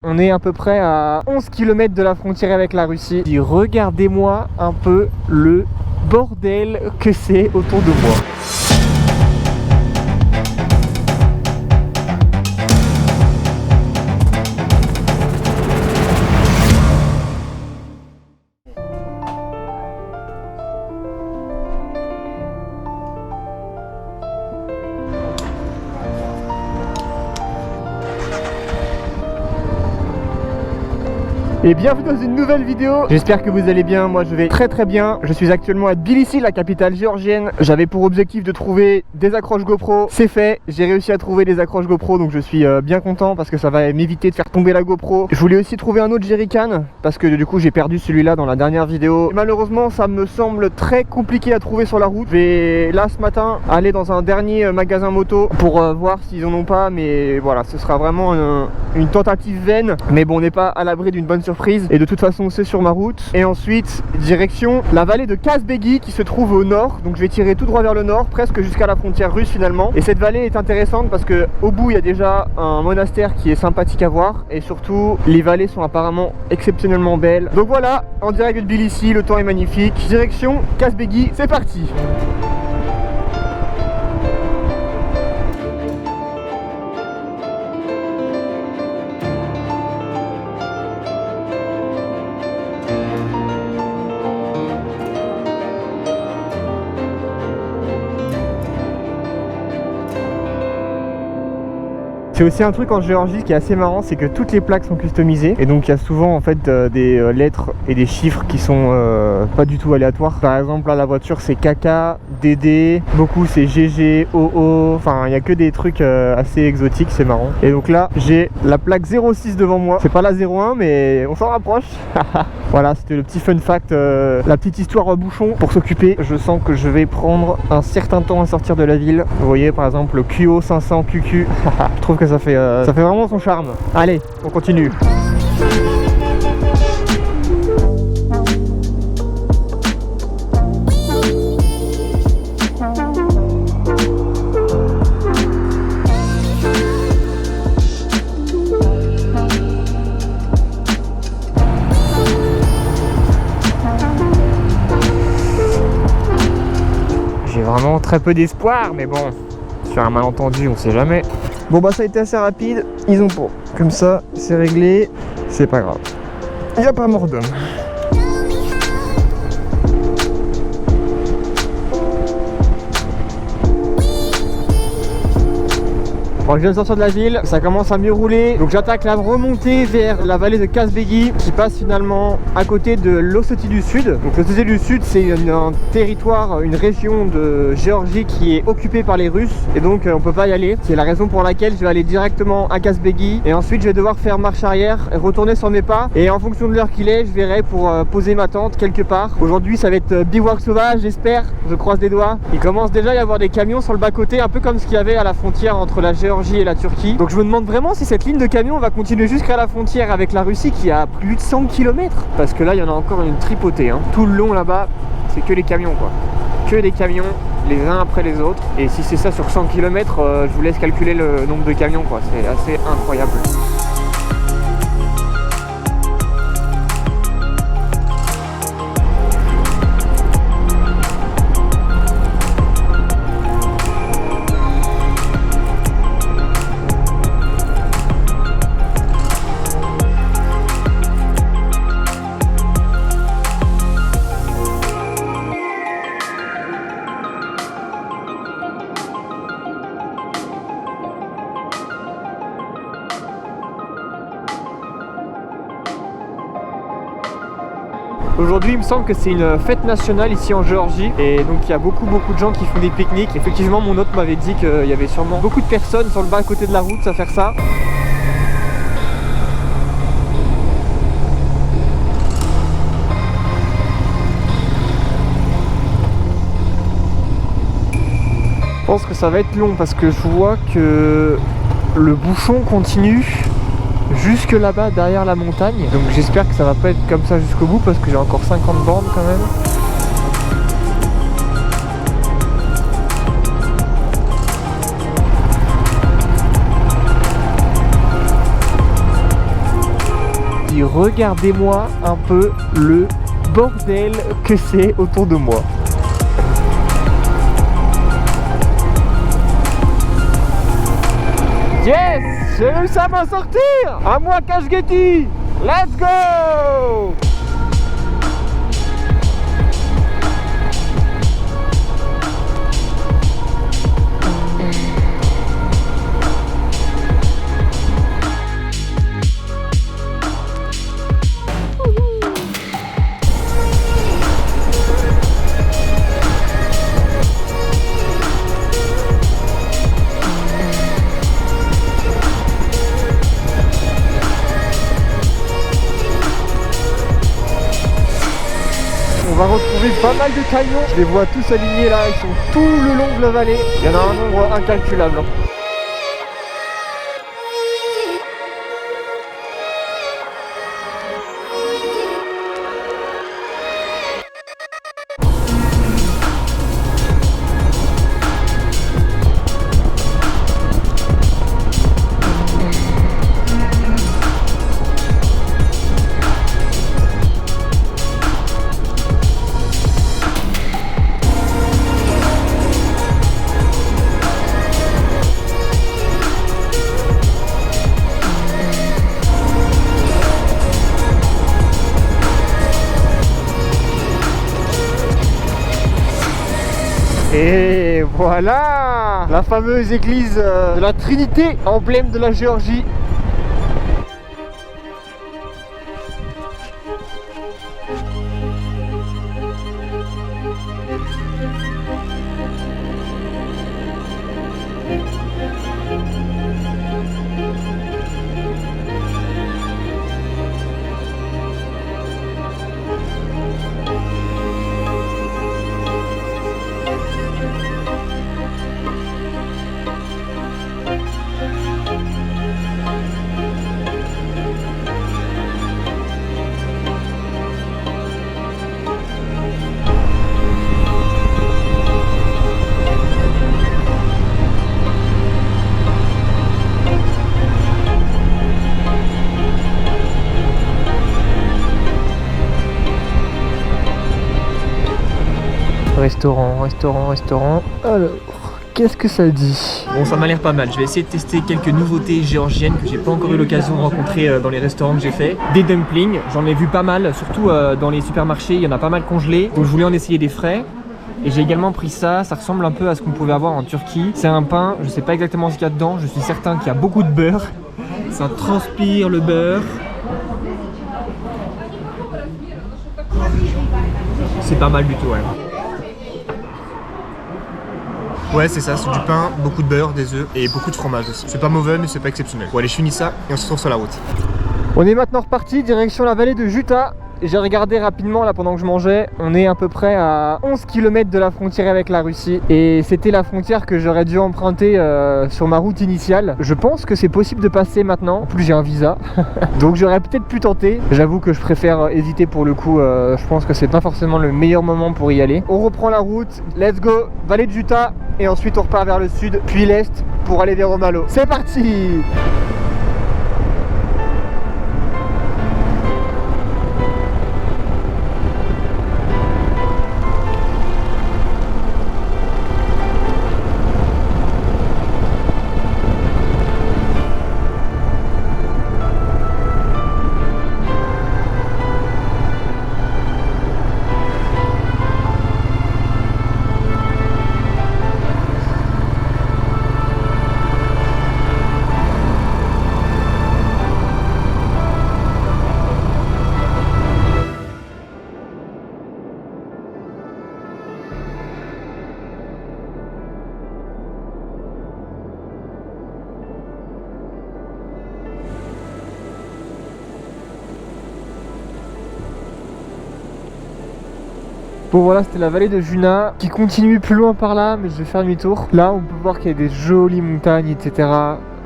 On est à peu près à 11 km de la frontière avec la Russie. Et regardez-moi un peu le bordel que c'est autour de moi. Et bienvenue dans une nouvelle vidéo. J'espère que vous allez bien, moi je vais très bien. Je suis actuellement à Tbilissi, la capitale géorgienne. J'avais pour objectif de trouver des accroches GoPro. C'est fait, j'ai réussi à trouver des accroches GoPro, donc je suis bien content parce que ça va m'éviter de faire tomber la GoPro. Je voulais aussi trouver un autre jerrycan parce que du coup j'ai perdu celui-là dans la dernière vidéo. Et malheureusement ça me semble très compliqué à trouver sur la route. Je vais là ce matin aller dans un dernier magasin moto pour voir s'ils en ont pas, mais voilà, ce sera vraiment une tentative vaine. Mais bon, on n'est pas à l'abri d'une bonne surprise. Et de toute façon c'est sur ma route. Et ensuite direction la vallée de Kazbegi qui se trouve au nord. Donc je vais tirer tout droit vers le nord, presque jusqu'à la frontière russe finalement. Et cette vallée est intéressante parce que au bout il y a déjà un monastère qui est sympathique à voir. Et surtout les vallées sont apparemment exceptionnellement belles. Donc voilà, en direct de Tbilissi, le temps est magnifique. Direction Kazbegi, c'est parti. C'est aussi un truc en Géorgie qui est assez marrant, c'est que toutes les plaques sont customisées et donc il y a souvent en fait des lettres et des chiffres qui sont pas du tout aléatoires. Par exemple là la voiture c'est KK, DD, beaucoup c'est GG, OO, enfin il n'y a que des trucs assez exotiques, c'est marrant. Et donc là j'ai la plaque 06 devant moi, c'est pas la 01 mais on s'en rapproche. Voilà, c'était le petit fun fact, la petite histoire bouchon pour s'occuper. Je sens que je vais prendre un certain temps à sortir de la ville. Vous voyez par exemple le QO 500 QQ. Je trouve que ça fait vraiment son charme. Allez, on continue. J'ai vraiment très peu d'espoir, mais bon, sur un malentendu, on sait jamais. Bon bah ça a été assez rapide, ils ont pas. Comme ça, c'est réglé, c'est pas grave. Il n'y a pas mort d'homme. Bon, je viens de sortir de la ville, ça commence à mieux rouler. Donc j'attaque la remontée vers la vallée de Kazbegi qui passe finalement à côté de l'Ossétie du Sud. Donc l'Ossétie du Sud c'est un territoire, une région de Géorgie qui est occupée par les Russes. Et donc on peut pas y aller. C'est la raison pour laquelle je vais aller directement à Kazbegi. Et ensuite je vais devoir faire marche arrière, retourner sur mes pas. Et en fonction de l'heure qu'il est, je verrai pour poser ma tente quelque part. Aujourd'hui ça va être bivouac sauvage, j'espère. Je croise des doigts. Il commence déjà à y avoir des camions sur le bas-côté, un peu comme ce qu'il y avait à la frontière entre la Géorgie et la Turquie. Donc je me demande vraiment si cette ligne de camions va continuer jusqu'à la frontière avec la Russie qui a plus de 100 km. Parce que là il y en a encore une tripotée. Tout le long là-bas, c'est que les camions quoi. Que des camions, les uns après les autres. Et si c'est ça sur 100 km, je vous laisse calculer le nombre de camions quoi. C'est assez incroyable. Aujourd'hui il me semble que c'est une fête nationale ici en Géorgie. Et donc il y a beaucoup de gens qui font des pique-niques. Effectivement mon hôte m'avait dit qu'il y avait sûrement beaucoup de personnes sur le bas à côté de la route à faire ça. Je pense que ça va être long parce que je vois que le bouchon continue jusque là-bas derrière la montagne. Donc j'espère que ça va pas être comme ça jusqu'au bout parce que j'ai encore 50 bornes quand même. Géorgie. Regardez-moi un peu le bordel que c'est autour de moi. Yes! J'ai réussi à m'en sortir! À moi Kashgeti! Let's go! On va retrouver pas mal de camions. Je les vois tous alignés là, ils sont tout le long de la vallée. Il y en a un nombre incalculable. Et voilà la fameuse église de la Trinité, emblème de la Géorgie. Restaurant. Alors, qu'est-ce que ça dit? Bon, ça m'a l'air pas mal. Je vais essayer de tester quelques nouveautés géorgiennes que j'ai pas encore eu l'occasion de rencontrer dans les restaurants que j'ai fait. Des dumplings, j'en ai vu pas mal, surtout dans les supermarchés, il y en a pas mal congelés. Donc je voulais en essayer des frais. Et j'ai également pris ça ressemble un peu à ce qu'on pouvait avoir en Turquie. C'est un pain, je sais pas exactement ce qu'il y a dedans, je suis certain qu'il y a beaucoup de beurre. Ça transpire le beurre. C'est pas mal du tout, ouais. Ouais, c'est ça, c'est du pain, beaucoup de beurre, des œufs et beaucoup de fromage aussi. C'est pas mauvais, mais c'est pas exceptionnel. Bon, allez, je finis ça et on se retrouve sur la route. On est maintenant reparti, direction la vallée de Juta. J'ai regardé rapidement là pendant que je mangeais, on est à peu près à 11 km de la frontière avec la Russie et c'était la frontière que j'aurais dû emprunter sur ma route initiale. Je pense que c'est possible de passer maintenant, en plus j'ai un visa donc j'aurais peut-être pu tenter. J'avoue que je préfère hésiter pour le coup, je pense que c'est pas forcément le meilleur moment pour y aller. On reprend la route, let's go, vallée de Juta et ensuite on repart vers le sud puis l'est pour aller vers Omalo. C'est parti! Bon voilà, c'était la vallée de Juna qui continue plus loin par là, mais je vais faire demi-tour. Là on peut voir qu'il y a des jolies montagnes, etc.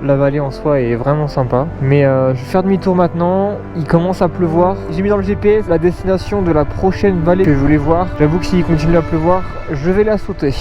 La vallée en soi est vraiment sympa. Mais je vais faire demi-tour maintenant, il commence à pleuvoir. J'ai mis dans le GPS la destination de la prochaine vallée que je voulais voir. J'avoue que s'il continue à pleuvoir, je vais la sauter.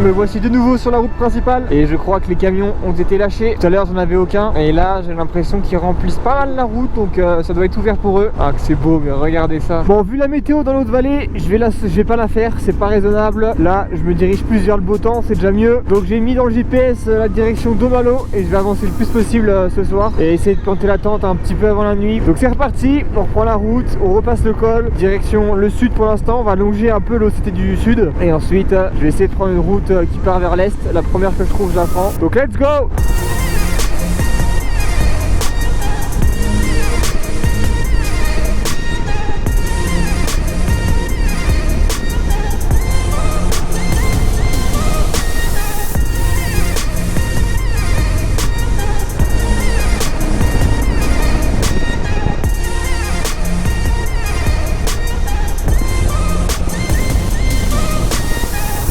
Me voici de nouveau sur la route principale et je crois que les camions ont été lâchés. Tout à l'heure j'en avais aucun et là j'ai l'impression qu'ils remplissent pas mal la route, donc ça doit être ouvert pour eux. Ah que c'est beau, mais regardez ça. Bon, vu la météo dans l'autre vallée, je vais pas la faire, c'est pas raisonnable. Là je me dirige plus vers le beau temps, c'est déjà mieux. Donc j'ai mis dans le GPS la direction d'Omalo et je vais avancer le plus possible ce soir et essayer de planter la tente un petit peu avant la nuit. Donc c'est reparti, on reprend la route, on repasse le col, direction le sud pour l'instant. On va longer un peu l'OCT du sud et ensuite je vais essayer de prendre une route qui part vers l'est. La première que je trouve, je la prends. Donc let's go!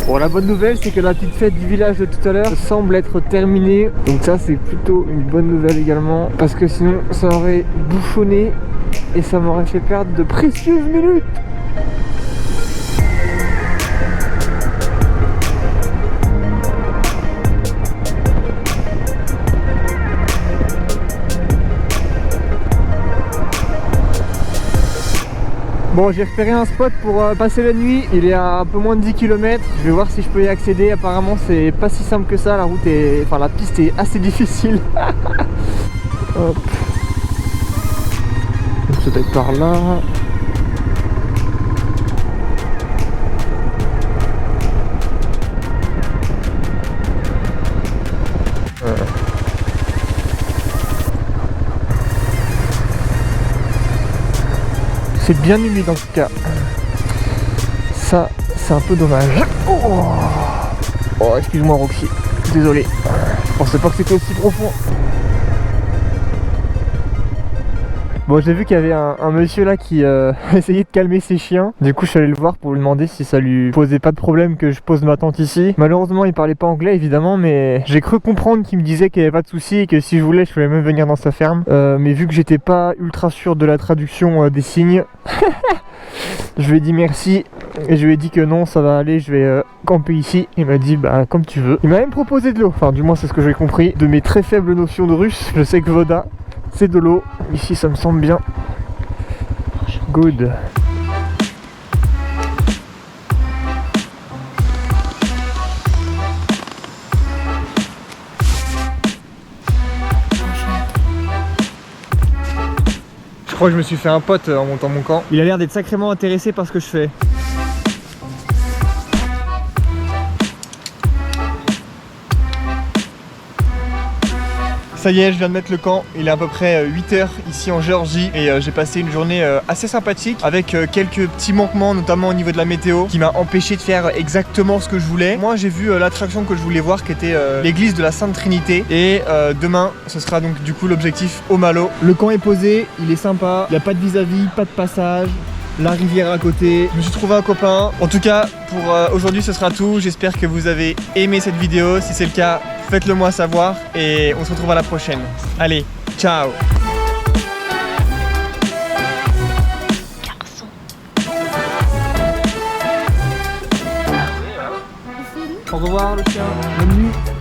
Bon, la bonne nouvelle c'est que la petite fête du village de tout à l'heure semble être terminée. Donc ça c'est plutôt une bonne nouvelle également, parce que sinon ça aurait bouchonné et ça m'aurait fait perdre de précieuses minutes. Bon, j'ai repéré un spot pour passer la nuit, il est à un peu moins de 10 km. Je vais voir si je peux y accéder. Apparemment c'est pas si simple que ça, la route est... Enfin la piste est assez difficile. Hop. Ça doit être par là. C'est bien humide en tout cas. Ça, c'est un peu dommage. Oh, excuse-moi Roxy. Désolé. Je pensais pas que c'était aussi profond. Bon, j'ai vu qu'il y avait un monsieur là qui essayait de calmer ses chiens. Du coup je suis allé le voir pour lui demander si ça lui posait pas de problème que je pose ma tente ici. Malheureusement il parlait pas anglais évidemment, mais j'ai cru comprendre qu'il me disait qu'il n'y avait pas de souci et que si je voulais je pouvais même venir dans sa ferme. Mais vu que j'étais pas ultra sûr de la traduction des signes, je lui ai dit merci et je lui ai dit que non, ça va aller, je vais camper ici. Il m'a dit bah comme tu veux. Il m'a même proposé de l'eau, enfin du moins c'est ce que j'ai compris. De mes très faibles notions de russe, je sais que Voda c'est de l'eau. Ici ça me semble bien. Good. Je crois que je me suis fait un pote en montant mon camp. Il a l'air d'être sacrément intéressé par ce que je fais. Ça y est, je viens de mettre le camp, il est à peu près 8 h ici en Géorgie et j'ai passé une journée assez sympathique avec quelques petits manquements, notamment au niveau de la météo qui m'a empêché de faire exactement ce que je voulais. Moi j'ai vu l'attraction que je voulais voir qui était l'église de la Sainte Trinité et demain ce sera donc du coup l'objectif Omalo. Le camp est posé, il est sympa, il n'y a pas de vis-à-vis, pas de passage. La rivière à côté, je me suis trouvé un copain. En tout cas, pour aujourd'hui ce sera tout. J'espère que vous avez aimé cette vidéo. Si c'est le cas, faites-le moi savoir et on se retrouve à la prochaine. Allez, ciao. Au revoir le chien, bonne nuit.